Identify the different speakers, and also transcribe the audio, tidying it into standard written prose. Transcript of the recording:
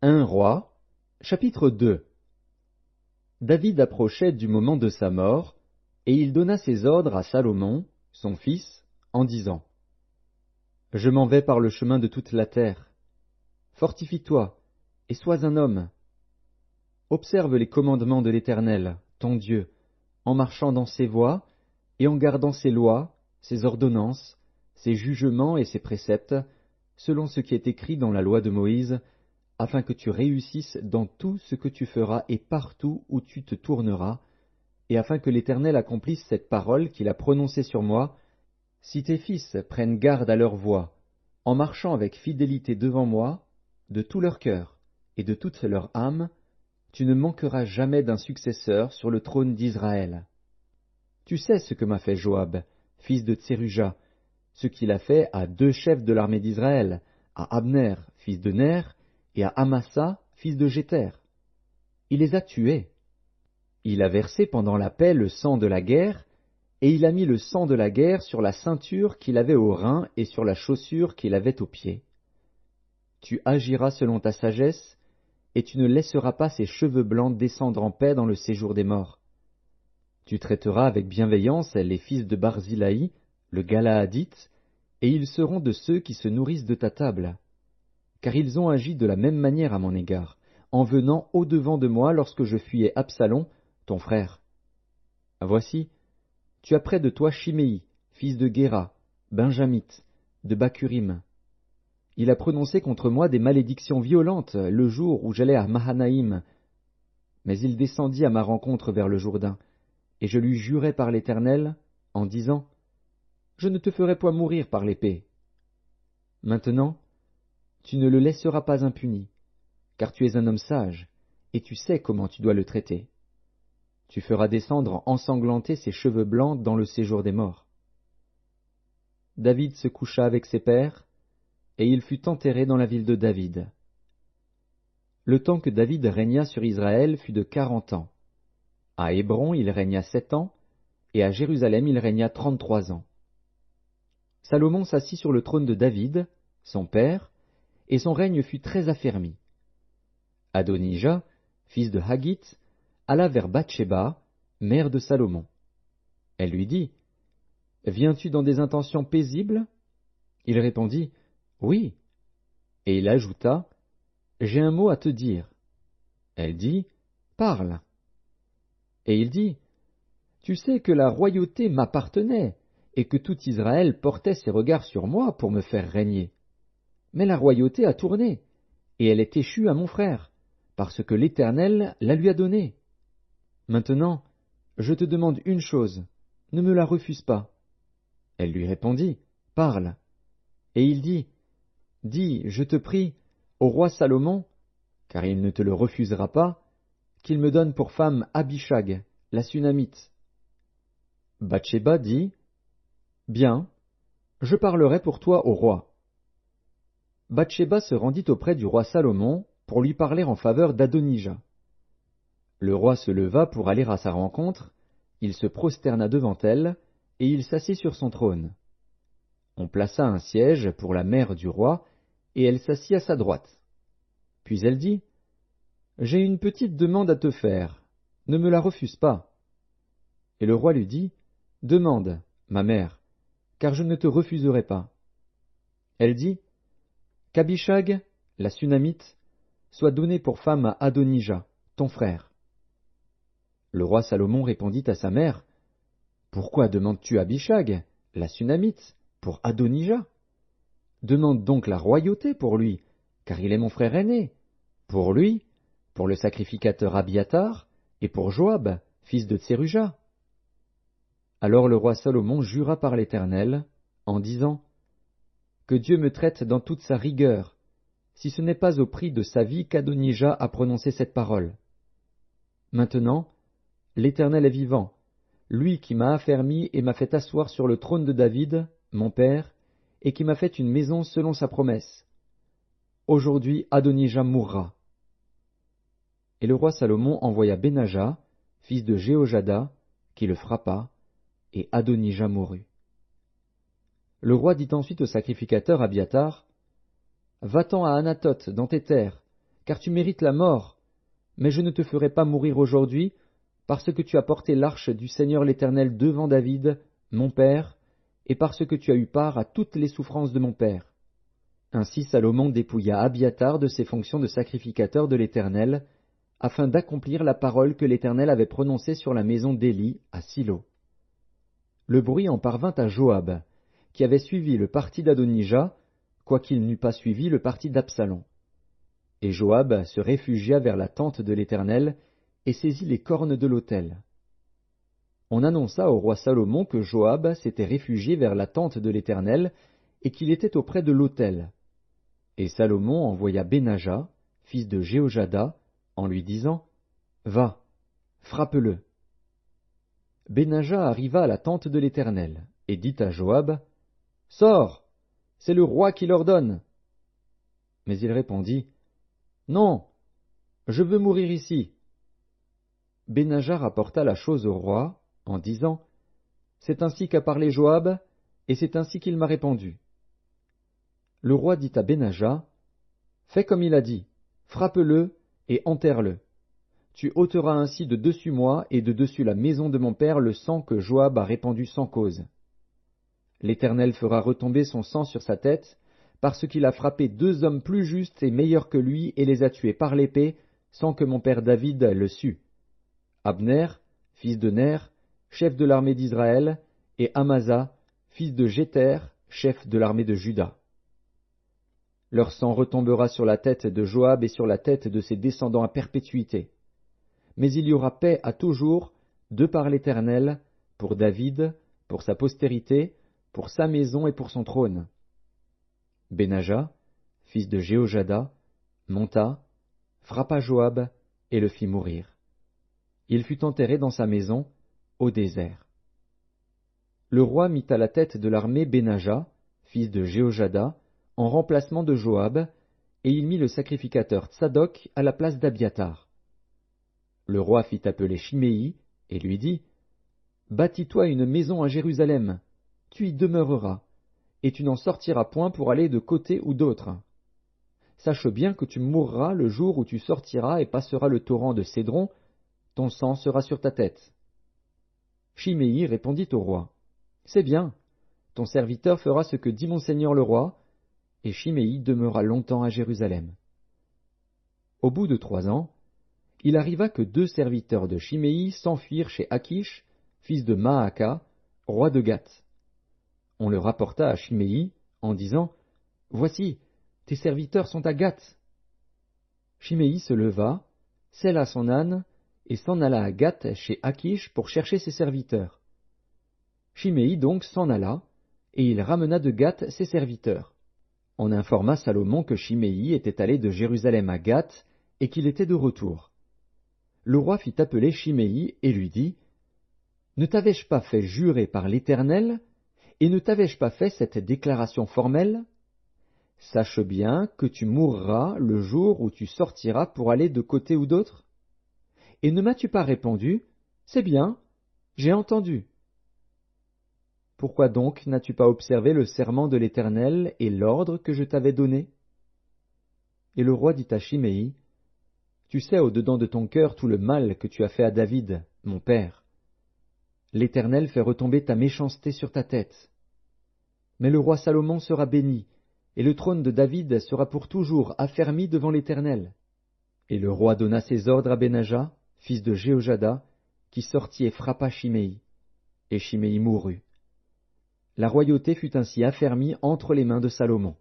Speaker 1: Un roi, chapitre 2. David approchait du moment de sa mort, et il donna ses ordres à Salomon, son fils, en disant: Je m'en vais par le chemin de toute la terre. Fortifie-toi, et sois un homme. Observe les commandements de l'Éternel, ton Dieu, en marchant dans ses voies, et en gardant ses lois, ses ordonnances, ses jugements et ses préceptes, selon ce qui est écrit dans la loi de Moïse, afin que tu réussisses dans tout ce que tu feras et partout où tu te tourneras, et afin que l'Éternel accomplisse cette parole qu'il a prononcée sur moi, si tes fils prennent garde à leur voie, en marchant avec fidélité devant moi, de tout leur cœur et de toute leur âme, tu ne manqueras jamais d'un successeur sur le trône d'Israël. Tu sais ce que m'a fait Joab, fils de Tseruja, ce qu'il a fait à 2 chefs de l'armée d'Israël, à Abner, fils de Ner, et à Amasa, fils de Jéter. Il les a tués. Il a versé pendant la paix le sang de la guerre, et il a mis le sang de la guerre sur la ceinture qu'il avait au rein et sur la chaussure qu'il avait au pied. Tu agiras selon ta sagesse, et tu ne laisseras pas ses cheveux blancs descendre en paix dans le séjour des morts. Tu traiteras avec bienveillance les fils de Barzilaï, le Galaadite, et ils seront de ceux qui se nourrissent de ta table. Car ils ont agi de la même manière à mon égard, en venant au-devant de moi lorsque je fuyais Absalom, ton frère. Voici, tu as près de toi Chiméi, fils de Guéra, benjamite, de Bacurim. Il a prononcé contre moi des malédictions violentes le jour où j'allais à Mahanaïm. Mais il descendit à ma rencontre vers le Jourdain, et je lui jurai par l'Éternel, en disant: Je ne te ferai point mourir par l'épée. Maintenant, tu ne le laisseras pas impuni, car tu es un homme sage, et tu sais comment tu dois le traiter. Tu feras descendre ensanglantés ses cheveux blancs dans le séjour des morts. David se coucha avec ses pères, et il fut enterré dans la ville de David. Le temps que David régna sur Israël fut de 40 ans. À Hébron il régna 7 ans, et à Jérusalem il régna 33 ans. Salomon s'assit sur le trône de David, son père, et son règne fut très affermi. Adonija, fils de Haggith, alla vers Bathsheba, mère de Salomon. Elle lui dit: Viens-tu dans des intentions paisibles? Il répondit: Oui. Et il ajouta: J'ai un mot à te dire. Elle dit: Parle. Et il dit: Tu sais que la royauté m'appartenait, et que tout Israël portait ses regards sur moi pour me faire régner. Mais la royauté a tourné, et elle est échue à mon frère, parce que l'Éternel la lui a donnée. Maintenant, je te demande une chose, ne me la refuse pas. Elle lui répondit: Parle. Et il dit: Dis, je te prie, au roi Salomon, car il ne te le refusera pas, qu'il me donne pour femme Abishag, la Sunamite. Bathsheba dit: Bien, je parlerai pour toi au roi. Bathsheba se rendit auprès du roi Salomon pour lui parler en faveur d'Adonija. Le roi se leva pour aller à sa rencontre, il se prosterna devant elle, et il s'assit sur son trône. On plaça un siège pour la mère du roi, et elle s'assit à sa droite. Puis elle dit: J'ai une petite demande à te faire, ne me la refuse pas. Et le roi lui dit: Demande, ma mère, car je ne te refuserai pas. Elle dit: Qu'Abishag, la Sunamite, soit donnée pour femme à Adonija, ton frère. Le roi Salomon répondit à sa mère: Pourquoi demandes-tu Abishag, la Sunamite, pour Adonija? Demande donc la royauté pour lui, car il est mon frère aîné, pour lui, pour le sacrificateur Abiatar, et pour Joab, fils de Tseruja. Alors le roi Salomon jura par l'Éternel, en disant: Que Dieu me traite dans toute sa rigueur, si ce n'est pas au prix de sa vie qu'Adonija a prononcé cette parole. Maintenant, l'Éternel est vivant, lui qui m'a affermi et m'a fait asseoir sur le trône de David, mon père, et qui m'a fait une maison selon sa promesse. Aujourd'hui Adonija mourra. Et le roi Salomon envoya Benaja, fils de Jéhojada, qui le frappa, et Adonija mourut. Le roi dit ensuite au sacrificateur Abiatar: Va-t'en à Anathoth dans tes terres, car tu mérites la mort, mais je ne te ferai pas mourir aujourd'hui, parce que tu as porté l'arche du Seigneur l'Éternel devant David, mon père, et parce que tu as eu part à toutes les souffrances de mon père. » Ainsi Salomon dépouilla Abiathar de ses fonctions de sacrificateur de l'Éternel, afin d'accomplir la parole que l'Éternel avait prononcée sur la maison d'Élie à Silo. Le bruit en parvint à Joab, qui avait suivi le parti d'Adonija, quoiqu'il n'eût pas suivi le parti d'Absalom. Et Joab se réfugia vers la tente de l'Éternel, et saisit les cornes de l'autel. On annonça au roi Salomon que Joab s'était réfugié vers la tente de l'Éternel, et qu'il était auprès de l'autel. Et Salomon envoya Benaja, fils de Jéhojada, en lui disant, « Va, frappe-le. » Benaja arriva à la tente de l'Éternel, et dit à Joab, « Sors, c'est le roi qui l'ordonne. » Mais il répondit, « Non, je veux mourir ici. » Benaja rapporta la chose au roi, en disant, « C'est ainsi qu'a parlé Joab, et c'est ainsi qu'il m'a répondu. » Le roi dit à Benaja, « Fais comme il a dit, frappe-le et enterre-le. Tu ôteras ainsi de dessus moi et de dessus la maison de mon père le sang que Joab a répandu sans cause. L'Éternel fera retomber son sang sur sa tête, parce qu'il a frappé 2 hommes plus justes et meilleurs que lui et les a tués par l'épée, sans que mon père David le sût. Abner, fils de Ner, chef de l'armée d'Israël, et Amasa, fils de Jéter, chef de l'armée de Juda. Leur sang retombera sur la tête de Joab et sur la tête de ses descendants à perpétuité. Mais il y aura paix à toujours, de par l'Éternel, pour David, pour sa postérité, pour sa maison et pour son trône. » Benaja, fils de Jéhojada, monta, frappa Joab et le fit mourir. Il fut enterré dans sa maison, au désert. Le roi mit à la tête de l'armée Benaja, fils de Jéhojada, en remplacement de Joab, et il mit le sacrificateur Tsadok à la place d'Abiathar. Le roi fit appeler Shimei, et lui dit, « Bâtis-toi une maison à Jérusalem, tu y demeureras, et tu n'en sortiras point pour aller de côté ou d'autre. Sache bien que tu mourras le jour où tu sortiras et passeras le torrent de Cédron, ton sang sera sur ta tête. » Shimei répondit au roi, « C'est bien, ton serviteur fera ce que dit mon seigneur le roi, et Shimei demeura longtemps à Jérusalem. » Au bout de 3 ans, il arriva que 2 serviteurs de Shimei s'enfuirent chez Akish, fils de Maaka, roi de Gath. On le rapporta à Shimei, en disant, « Voici, tes serviteurs sont à Gath. » Shimei se leva, sella son âne, et s'en alla à Gath chez Akish pour chercher ses serviteurs. Shimei donc s'en alla, et il ramena de Gath ses serviteurs. On informa Salomon que Shimei était allé de Jérusalem à Gath, et qu'il était de retour. Le roi fit appeler Shimei et lui dit, « Ne t'avais-je pas fait jurer par l'Éternel, et ne t'avais-je pas fait cette déclaration formelle? Sache bien que tu mourras le jour où tu sortiras pour aller de côté ou d'autre. Et ne m'as-tu pas répondu, c'est bien, j'ai entendu. Pourquoi donc n'as-tu pas observé le serment de l'Éternel et l'ordre que je t'avais donné? » Et le roi dit à Shimei, « Tu sais au-dedans de ton cœur tout le mal que tu as fait à David, mon père. L'Éternel fait retomber ta méchanceté sur ta tête. Mais le roi Salomon sera béni, et le trône de David sera pour toujours affermi devant l'Éternel. » Et le roi donna ses ordres à Benaja, fils de Jéhojada, qui sortit et frappa Shimei. Et Shimei mourut. La royauté fut ainsi affermie entre les mains de Salomon.